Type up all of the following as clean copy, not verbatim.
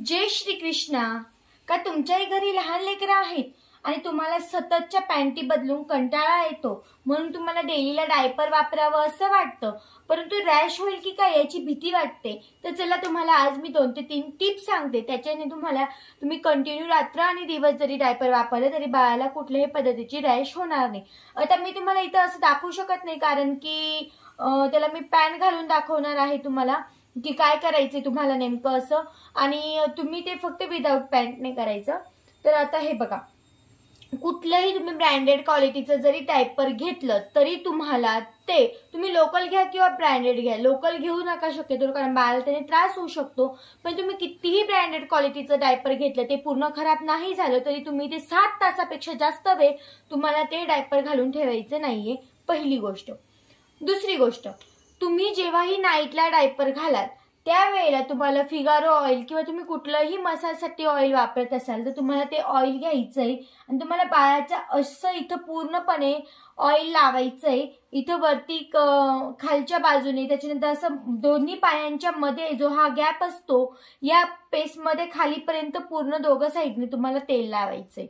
जय श्री कृष्णा। का तुमच्याही घरी लहान लेकरं आहेत आणि तुम्हाला सततच्या पॅन्टी बदलून कंटाळा येतो, म्हणून तुम्हाला डेलीला डायपर वापरावं असं वाटतं, परंतु रॅश होईल की काय याची भीती वाटते। तर चला तुम्हाला आज मी 2 ते 3 टिप्स सांगते, त्याच्याने तुम्ही कंटिन्यू रात्र आणि दिवस जरी डायपर वापरले तरी बाळाला कुठल्याही पद्धतीची रॅश होणार नाही। आता मी तुम्हाला इथं असं दाखवू शकत नाही, कारण की त्याला मी पॅन घालून दाखवणार आहे तुम्हाला की काय करायचे तुम्हाला नेमकं असं, आणि तुम्ही ते फक्त विदाउट पॅन्टने करायचं। तर आता हे बघा, कुठलंही तुम्ही ब्रँडेड क्वालिटीचं जरी डायपर घेतलं तरी तुम्हाला ते तुम्ही लोकल घ्या किंवा ब्रँडेड घ्या, लोकल घेऊ नका शक्यतो, कारण बाळाला त्याने त्रास होऊ शकतो। पण तुम्ही कितीही ब्रँडेड क्वालिटीचं डायपर घेतलं ते पूर्ण खराब नाही झालं तरी तुम्ही ते 7 तासापेक्षा जास्त वेळ तुम्हाला ते डायपर घालून ठेवायचे नाहीये, पहिली गोष्ट। दुसरी गोष्ट, तुम्ही जेव्हाही नाईटला डायपर घालाल त्यावेळेला तुम्हाला फिगारो ऑइल किंवा तुम्ही कुठलंही मसाजसाठी ऑइल वापरत असाल तर तुम्हाला ते ऑइल घ्यायचंय आणि तुम्हाला बाळाच्या असं इथं पूर्णपणे ऑइल लावायचंय, इथं वरती खालच्या बाजूने, त्याच्यानंतर असं दोन्ही पायांच्या मध्ये जो हा गॅप असतो या पेस्टमध्ये खालीपर्यंत पूर्ण दोघं साईडने तुम्हाला तेल लावायचंय।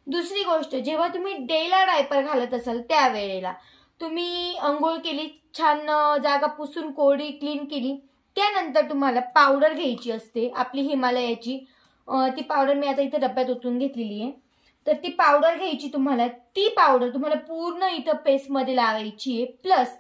दुसरी गोष्ट, जेव्हा तुम्ही डेला डायपर घालत असाल त्यावेळेला तुम्ही अंघोळ केली, छान जागा पुसून कोरडी क्लीन केली, त्यानंतर तुम्हाला पावडर घ्यायची असते आपली हिमालयाची। ती पावडर मी आता इथे डब्यात ओतून घेतलेली आहे। तर ती पावडर घ्यायची तुम्हाला, ती पावडर तुम्हाला पूर्ण इथं पेस्ट मध्ये लावायची आहे। प्लस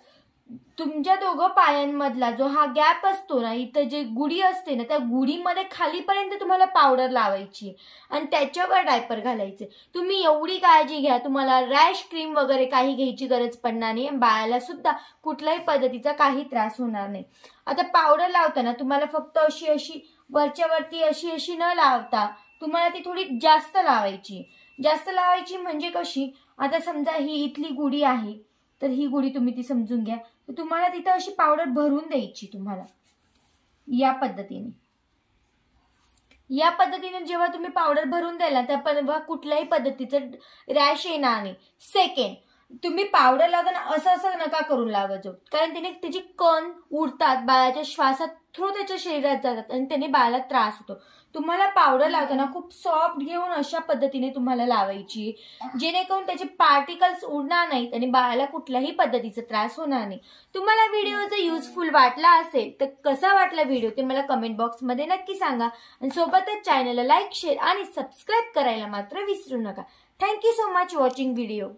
तुमच्या दोघं पायांमधला जो हा गॅप असतो ना, इथं जे गुढी असते ना, त्या गुढीमध्ये खालीपर्यंत तुम्हाला पावडर लावायची आणि त्याच्यावर डायपर घालायचे। तुम्ही एवढी काळजी घ्या, तुम्हाला रॅश क्रीम वगैरे काही घ्यायची गरज पडणार नाही, बाळाला सुद्धा कुठल्याही पद्धतीचा काही त्रास होणार नाही। आता पावडर लावताना तुम्हाला फक्त अशी वरच्या वरती अशी न लावता तुम्हाला ती थोडी जास्त लावायची। जास्त लावायची म्हणजे कशी, आता समजा ही इथली गुढी आहे तर ही गुढी तुम्ही ती समजून घ्या, तर तुम्हाला तिथं अशी पावडर भरून द्यायची तुम्हाला या पद्धतीने जेव्हा तुम्ही पावडर भरून द्याल तेव्हा कुठल्याही पद्धतीचं रॅश येणार नाही। सेकंड, तुम्ही पावडर लावताना असं नका करून लावायचं, कारण त्याने त्याची कण उडतात, बाळाच्या श्वासात थ्रू त्याच्या शरीरात जातात आणि त्याने बाळाला त्रास होतो। तुम्हाला पावडर लावताना खूप सॉफ्ट घेऊन अशा पद्धतीने तुम्हाला लावायची, जेणेकरून त्याचे पार्टिकल्स उडणार नाहीत आणि बाळाला कुठल्याही पद्धतीचा त्रास होणार नाही। तुम्हाला व्हिडिओ जर युजफुल वाटला असेल तर कसा वाटला व्हिडिओ ते मला कमेंट बॉक्स मध्ये नक्की सांगा आणि सोबतच चॅनलला लाईक, शेअर आणि सबस्क्राईब करायला मात्र विसरू नका। Thank you so much watching video.